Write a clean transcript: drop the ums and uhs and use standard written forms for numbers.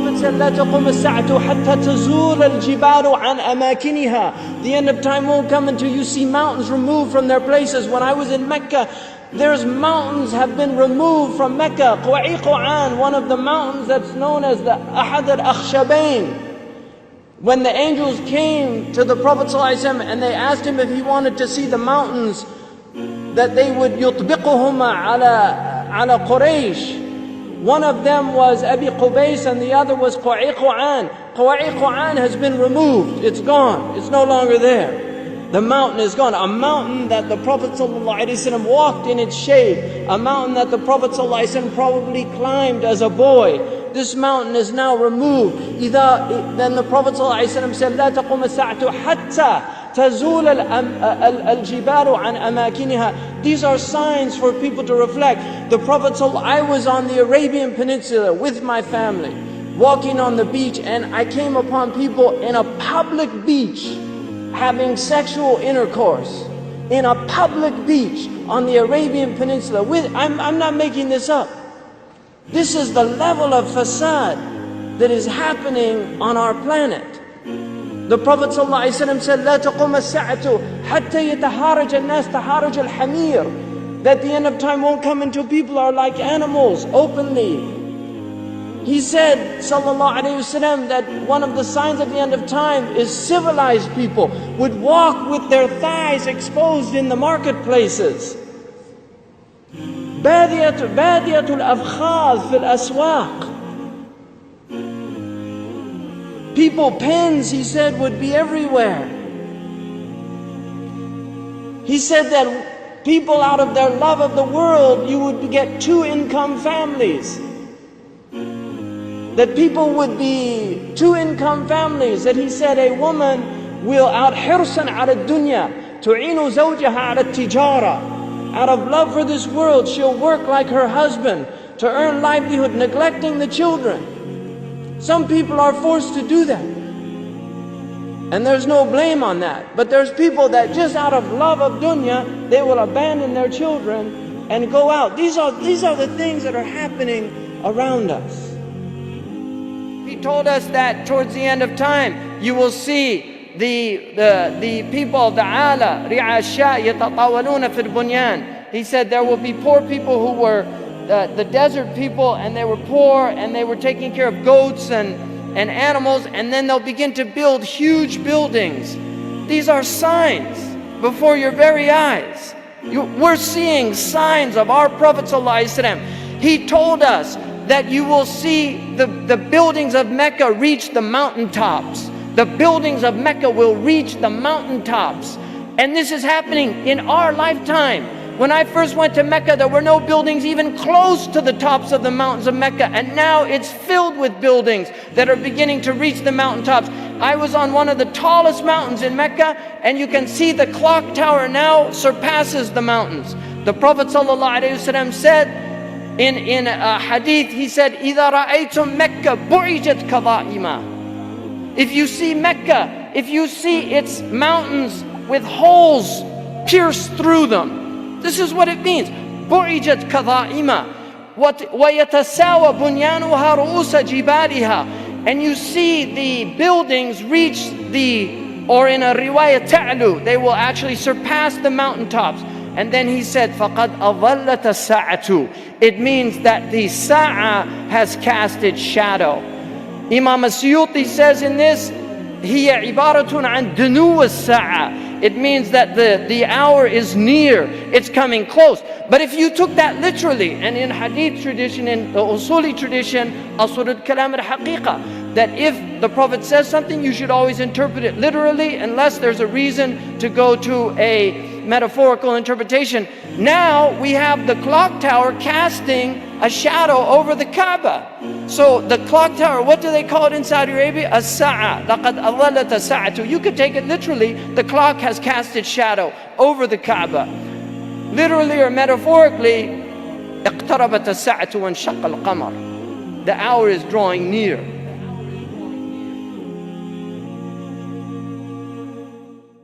Prophet said, لا تقوم الساعة حتى تزول الجبال عن أماكنها. The end of time won't come until you see mountains removed from their places. When I was in Mecca, there's mountains have been removed from Mecca. Quwa'iquan, one of the mountains that's known as the Ahad al-Akhshabain. When the angels came to the Prophet ﷺ and they asked him if he wanted to see the mountains that they would يطبقهما على Quraysh. One of them was Abi Qubays and the other was Quwa'iquan. Quwa'iquan has been removed. It's gone. It's no longer there. The mountain is gone. A mountain that the Prophet ﷺ walked in its shade. A mountain that the Prophet ﷺ probably climbed as a boy. This mountain is now removed. Then the Prophet ﷺ said, لا تقوم الساعة حتى تزول الجبال عن أماكنها. These are signs for people to reflect. The Prophet I was on the Arabian Peninsula with my family, walking on the beach, and I came upon people in a public beach having sexual intercourse. In a public beach on the Arabian Peninsula. I'm not making this up. This is the level of fasad that is happening on our planet. The Prophet ﷺ said, لا تقوم الساعة حتى يتهارج الناس تهارج الحمير. That the end of time won't come until people are like animals openly. He said, sallallahu alayhi wasallam, that one of the signs of the end of time is civilized people would walk with their thighs exposed in the marketplaces. بادية الأفخاذ في الأسواق. People, pens, he said, would be everywhere. He said that people, out of their love of the world, you would get two-income families. That people would be two-income families. That he said a woman will out حرصا على الدنيا تعين زوجها على التجارة. Out of love for this world, she'll work like her husband to earn livelihood, neglecting the children. Some people are forced to do that. And there's no blame on that. But there's people that just out of love of dunya, they will abandon their children and go out. These are the things that are happening around us. He told us that towards the end of time, you will see the people, the ala, ri'asha yatatawaluna fil bunyan. He said there will be poor people who were the desert people, and they were poor and they were taking care of goats and animals, and then they'll begin to build huge buildings. These are signs before your very eyes. We're seeing signs of our Prophet ﷺ. He told us that you will see the buildings of Mecca reach the mountaintops. The buildings of Mecca will reach the mountaintops. And this is happening in our lifetime. When I first went to Mecca, there were no buildings even close to the tops of the mountains of Mecca. And now it's filled with buildings that are beginning to reach the mountaintops. I was on one of the tallest mountains in Mecca, and you can see the clock tower now surpasses the mountains. The Prophet ﷺ said in a hadith, he said, إِذَا رَأَيْتُمْ مَكَّةَ بُعِجَتْ كَظَائِمًا. If you see Mecca, if you see its mountains with holes pierced through them, this is what it means. بُعِجَتْ كَظَائِمًا وَيَتَسَاوَى بُنْيَانُهَا رُؤُوسَ جِبَالِهَا. And you see the buildings reach or in a riwayah ta'lu, they will actually surpass the mountaintops. And then he said, فَقَدْ أَظَلَّتَ السَّاعَةُ. It means that the sa'a has cast its shadow. Imam As-Suyuti says in this, هي عبارة عن دنو الساعة. It means that the hour is near, it's coming close. But if you took that literally, and in hadith tradition, in the usuli tradition, asr al-kalam al-haqiqa, that if the Prophet says something, you should always interpret it literally, unless there's a reason to go to a metaphorical interpretation. Now we have the clock tower casting a shadow over the Kaaba. So the clock tower, what do they call it in Saudi Arabia? As-sa'a. لَقَدْ أَظَلَّتَ السَّاعَةُ. You could take it literally, the clock has cast its shadow over the Kaaba. Literally or metaphorically, اقتربت الساعة وانشق القمر. The hour is drawing near.